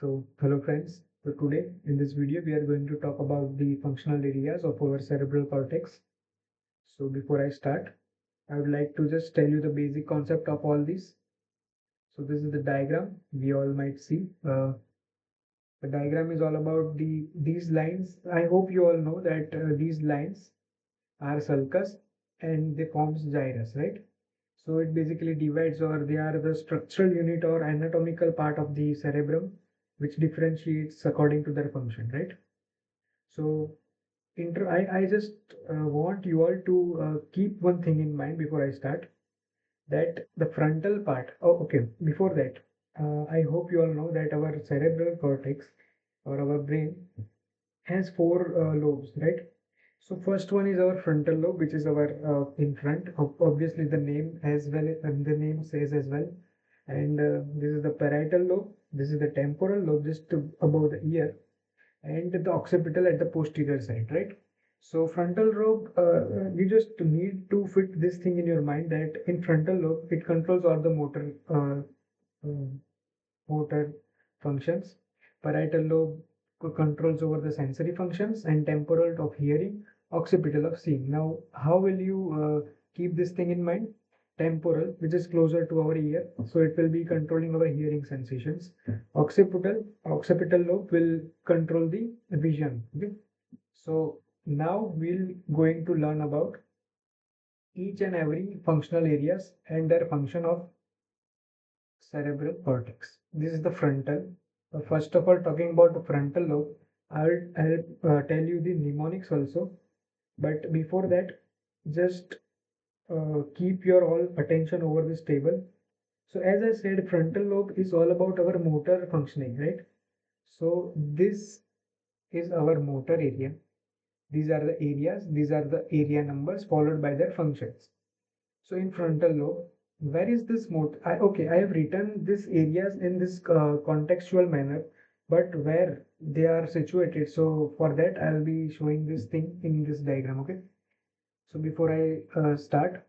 Hello friends. So today in this video we are going to talk about the functional areas of our cerebral cortex. So before I start, I would like to just tell you the basic concept of all these. So this is the diagram we all might see. The diagram is all about these lines. I hope you all know that these lines are sulcus and they forms gyrus, right? So it basically divides, or they are the structural unit or anatomical part of the cerebrum, which differentiates according to their function, right? So I just want you all to keep one thing in mind before I start, that the frontal part. Oh, okay. Before that, I hope you all know that our cerebral cortex or our brain has four lobes, right? So first one is our frontal lobe, which is our in front. Obviously, the name as well, the name says as well. And this is the parietal lobe. This is the temporal lobe, just above the ear, and the occipital at the posterior side, right? So frontal lobe, you just need to fit this thing in your mind that in frontal lobe it controls all the uh, motor functions. Parietal lobe controls over the sensory functions, and temporal of hearing, occipital of seeing. Now, how will you keep this thing in mind? Temporal, which is closer to our ear, so it will be controlling our hearing sensations. Occipital lobe will control the vision. Okay? So now we'll going to learn about each and every functional areas and their function of cerebral cortex. This is the frontal. First of all, talking about the frontal lobe, I'll tell you the mnemonics also. But before that, just keep your all attention over this table. So as I said, frontal lobe is all about our motor functioning, right? So this is our motor area. These are the areas. These are the area numbers followed by their functions. So in frontal lobe, where is this motor? Okay, I have written these areas in this contextual manner, but where they are situated. So for that, I'll be showing this thing in this diagram. Okay. So before I start,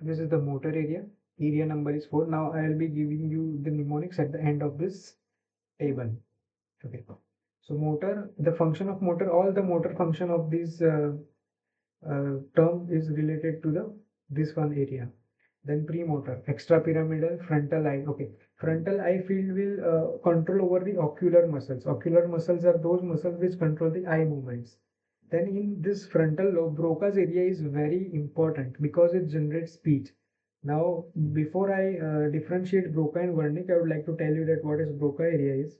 this is the motor area. Area number is 4. Now I'll be giving you the mnemonics at the end of this table. Okay. So motor, the function of motor, all the motor function of this term is related to the this one area. Then premotor, extrapyramidal, frontal eye. Okay, frontal eye field will control over the ocular muscles. Ocular muscles are those muscles which control the eye movements. Then in this frontal lobe, Broca's area is very important because it generates speech. Now, before I differentiate Broca and Wernicke, I would like to tell you that what is Broca area is.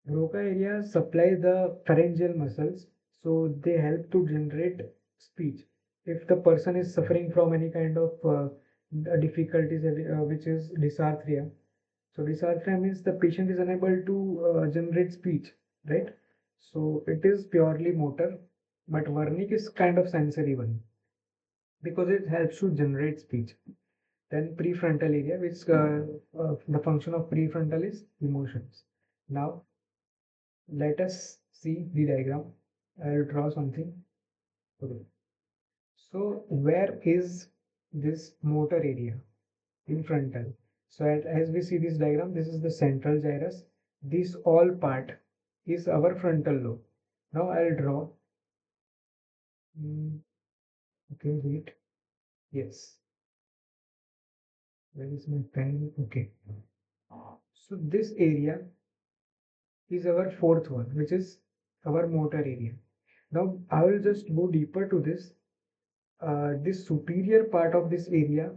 Broca area supply the pharyngeal muscles, so they help to generate speech. If the person is suffering from any kind of difficulties, which is dysarthria, so dysarthria means the patient is unable to generate speech, right? So it is purely motor, but Wernicke is kind of sensory one because it helps to generate speech. Then prefrontal area, which the function of prefrontal is emotions. Now let us see the diagram. I'll draw something. Okay. So where is this motor area in frontal? So as we see this diagram, this is the central gyrus. This all part is our frontal lobe. Now I'll draw. Okay, wait. Yes. Where is my pen? Okay. So this area is our fourth one, which is our motor area. Now I will just go deeper to this. This superior part of this area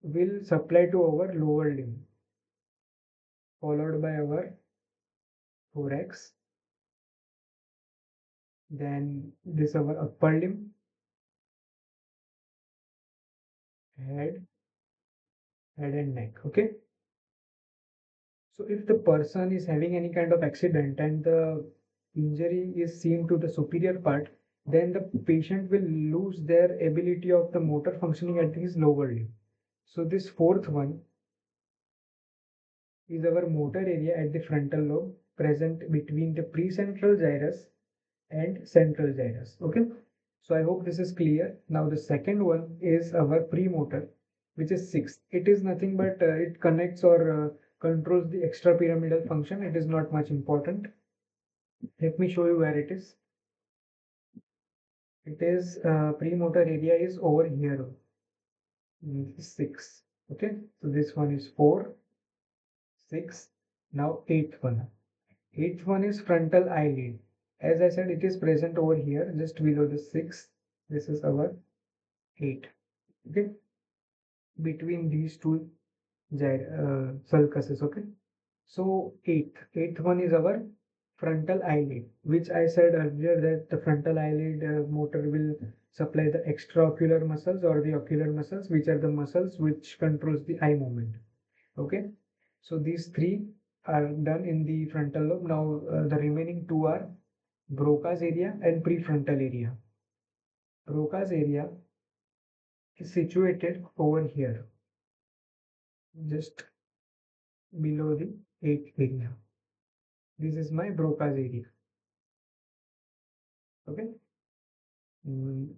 will supply to our lower limb, followed by our thorax, then this our upper limb, head, head and neck. Okay. So if the person is having any kind of accident and the injury is seen to the superior part, then the patient will lose their ability of the motor functioning at his lower limb. So this fourth one is our motor area at the frontal lobe, present between the precentral gyrus and central gyrus. Okay. So I hope this is clear. Now the second one is our premotor, which is sixth. It is nothing but it connects or controls the extrapyramidal function. It is not much important. Let me show you where it is. It is premotor area is over here. 6. Okay, so this one is 4, 6. Now eighth one. Eighth one is frontal eyelid. As I said, it is present over here, just below the 6. This is our 8. Okay, between these two sulcuses. Okay, so eighth one is our frontal eyelid, which I said earlier that the frontal eyelid motor will supply the extraocular muscles or the ocular muscles, which are the muscles which controls the eye movement. Okay, so these three are done in the frontal lobe. Now the remaining two are Broca's area and prefrontal area. Broca's area is situated over here, just below the eighth area. This is my Broca's area. Okay.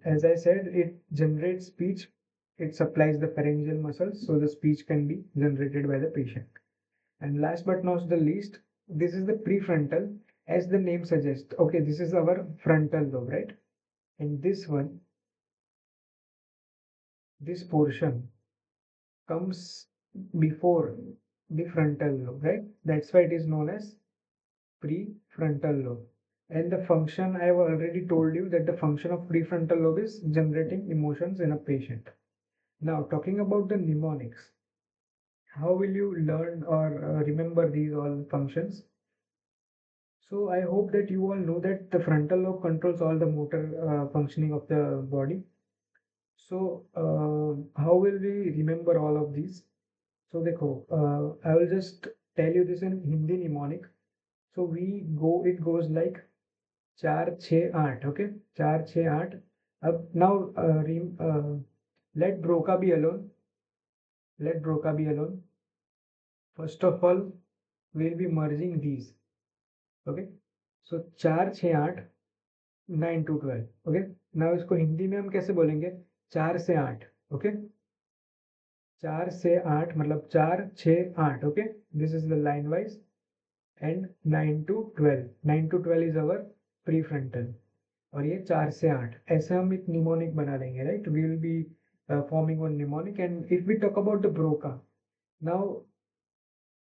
As I said, it generates speech. It supplies the pharyngeal muscles, so the speech can be generated by the patient. And last but not the least, this is the prefrontal, as the name suggests. Okay, this is our frontal lobe, right? And this one, this portion comes before the frontal lobe, right? That's why it is known as prefrontal lobe. And the function, I have already told you that the function of prefrontal lobe is generating emotions in a patient. Now, talking about the mnemonics, how will you learn or remember these all functions? So, I hope that you all know that the frontal lobe controls all the motor functioning of the body. So, how will we remember all of these? So, देखो, I will just tell you this in Hindi mnemonic. So, it goes like 4, 6, 8. Okay, 4, 6, 8. Now, let Broca be alone. Let Broca be alone. First of all, we'll be merging these. Okay, so 4, 6, 8, 9 to 12. Okay, now इसको हिंदी में हम कैसे बोलेंगे? 4 से 8. Okay, 4 से 8 मतलब 4, 6, 8. Okay, this is the line wise. And 9 to 12. 9 to 12 is our prefrontal. और ये 4 से 8. ऐसे हम एक mnemonic बना लेंगे, right? We will be forming one mnemonic. And if we talk about the Broca, now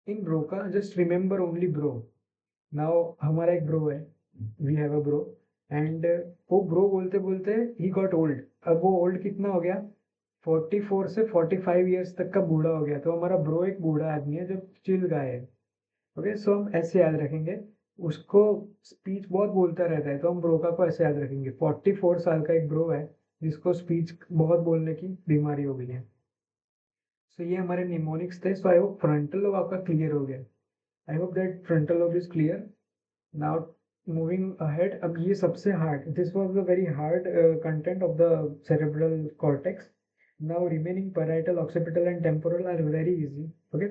in Broca, just remember only bro. Now हमारा एक bro है, we have a bro, and वो bro बोलते बोलते he got old. अब वो old कितना हो गया? 44 से 45 years तक का बूढ़ा हो गया. तो हमारा bro एक बूढ़ा आदमी है जो चिल गाय है. ओके, सो हम ऐसे याद रखेंगे. उसको स्पीच बहुत बोलता रहता है, तो हम ब्रोका को ऐसे याद रखेंगे. 44 साल का एक ब्रो है जिसको स्पीच बहुत बोलने की बीमारी हो गई है. सो ये हमारे निमोनिक्स थे. सो आई होप फ्रंटल लोब आपका क्लियर हो गया. I hope that frontal lobe is clear. Now moving ahead, अब ये सबसे hard, this was the very hard content of the cerebral cortex. Now remaining parietal, occipital and temporal are very easy. Okay,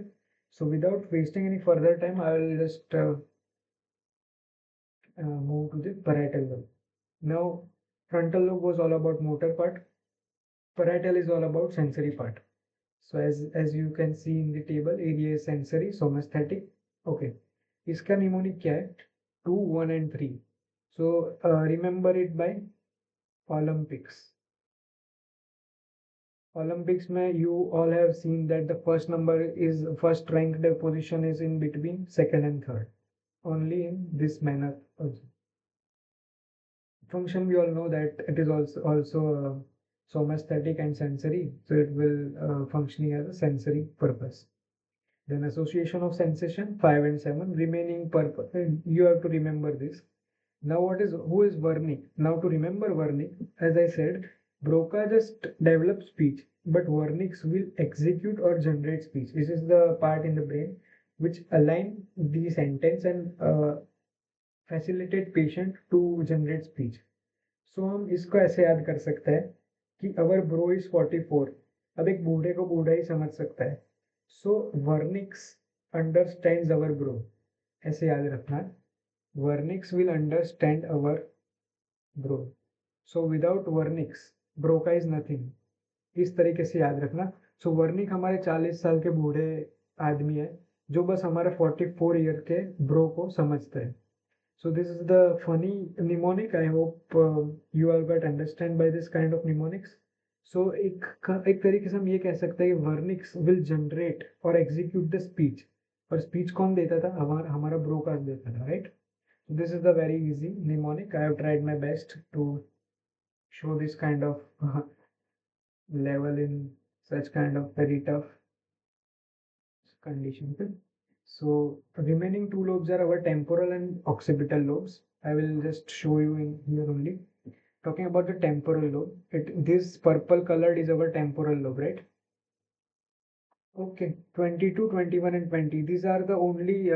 so without wasting any further time, I will just move to the parietal lobe. Now, frontal lobe was all about motor part. Parietal is all about sensory part. So as you can see in the table, area is sensory, somesthetic. Okay, इसका mnemonic क्या है? 2, 1 and 3. So remember it by Olympics. Olympics में you all have seen that the first ranked position is in between second and third. Only in this manner also. Function, we all know that it is also somesthetic and sensory, so it will functioning as a sensory purpose. Then association of sensation 5 and 7, remaining purpose, you have to remember this. Now who is Wernicke? Now to remember Wernicke, as I said, Broca just develops speech, but Wernicke will execute or generate speech. This is the part in the brain which align the sentence and facilitate patient to generate speech. So हम इसको ऐसे याद कर सकते हैं कि our bro is 44. अब एक बूढ़े को बूढ़ा ही समझ सकता है. So Wernicke understands our bro. ऐसे याद रखना. Wernicke will understand our bro. So without Wernicke, Broca is nothing. इस तरीके से याद रखना. So Wernicke हमारे 40 साल के बूढ़े आदमी है जो बस हमारे 44 ईयर के ब्रो को समझते हैं. So this is the funny mnemonic. I hope you all got understand by this kind of mnemonics. So एक तरीके से हम ये कह सकते हैं कि Wernicke's will generate or execute the speech. और speech कौन देता था? हमारा हमारा ब्रोकास देता था, right? So this is the very easy mnemonic. I have tried my best to show this kind of level in such kind of very tough conditions. So remaining two lobes are our temporal and occipital lobes. I will just show you in here only. Talking about the temporal lobe, this purple colored is our temporal lobe, right? Okay, 22, 21 and 20. These are the only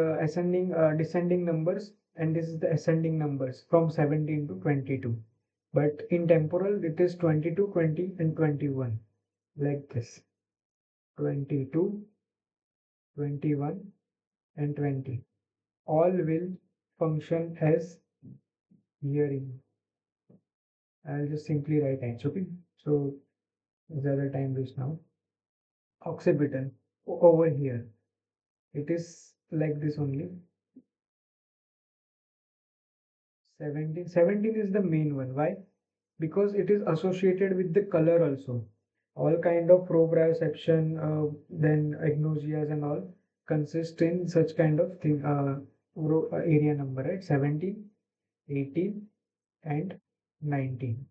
descending numbers, and this is the ascending numbers from 17 to 22. But in temporal, it is 22, 20 and 21, like this. 22, 21 and 20. All will function as hearing. I'll just simply write H, okay? So, the other time is now. Occipital, over here. It is like this only. 17 is the main one. Why? Because it is associated with the color also. All kind of proprioception, then agnosias and all consist in such kind of thing, area number, right? 17, 18 and 19.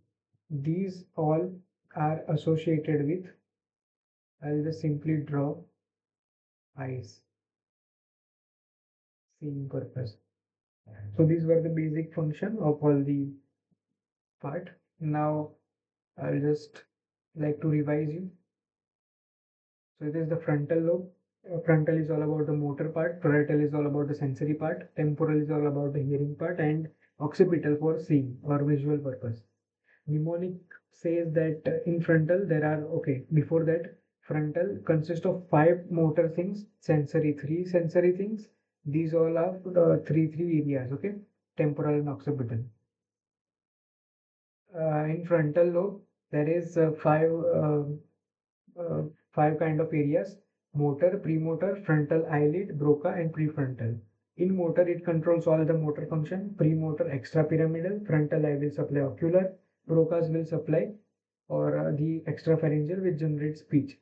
These all are associated with, I'll just simply draw eyes, seeing purpose. So these were the basic function of all the part. Now I'll just like to revise you. So it is the frontal lobe. Frontal is all about the motor part, parietal is all about the sensory part, temporal is all about the hearing part, and occipital for seeing or visual purpose. Mnemonic says that in frontal there are, okay, before that, frontal consists of five motor things, sensory three sensory things. These all are the three areas, okay, temporal and occipital. In frontal lobe, there is uh, five kind of areas: motor, premotor, frontal eyelid, broca, and prefrontal. In motor, it controls all the motor function. Premotor, extrapyramidal, frontal eye will supply ocular, brocas will supply or the extrapharyngeal which generates speech.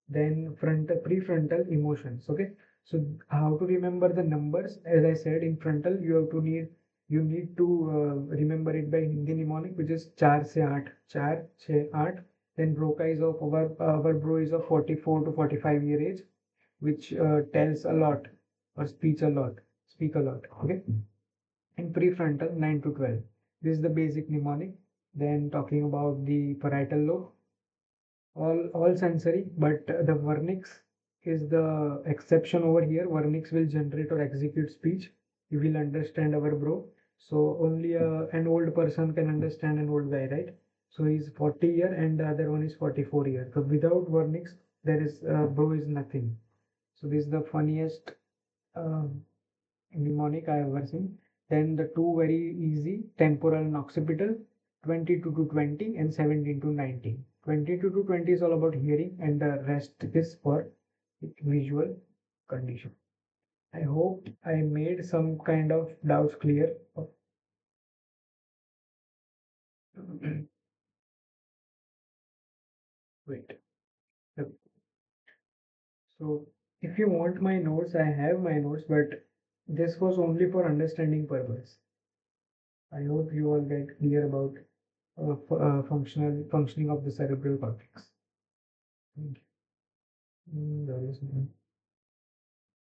Then prefrontal emotions. Okay, so how to remember the numbers? As I said, in frontal you need to remember it by Hindi mnemonic, which is 4 से 8, 4 6 8. Then broca is of our bro is of 44 to 45 year age, which tells a lot or speak a lot. Okay, and prefrontal 9 to 12. This is the basic mnemonic. Then talking about the parietal lobe, all sensory, but the vernix is the exception over here. Vernix will generate or execute speech. You will understand our bro. So only an old person can understand an old guy, right? So he's 40 year and the other one is 44 year. So without vernix, there is bro is nothing. So this is the funniest uh, mnemonic I have ever seen. Then the two very easy, temporal and occipital, 22 to 20 and 17 to 19. 22 to 20 is all about hearing and the rest is for visual condition. I hope I made some kind of doubts clear. Wait. So if you want my notes, I have my notes, but this was only for understanding purpose. I hope you all get clear about functioning of the cerebral cortex. Thank you. There is none.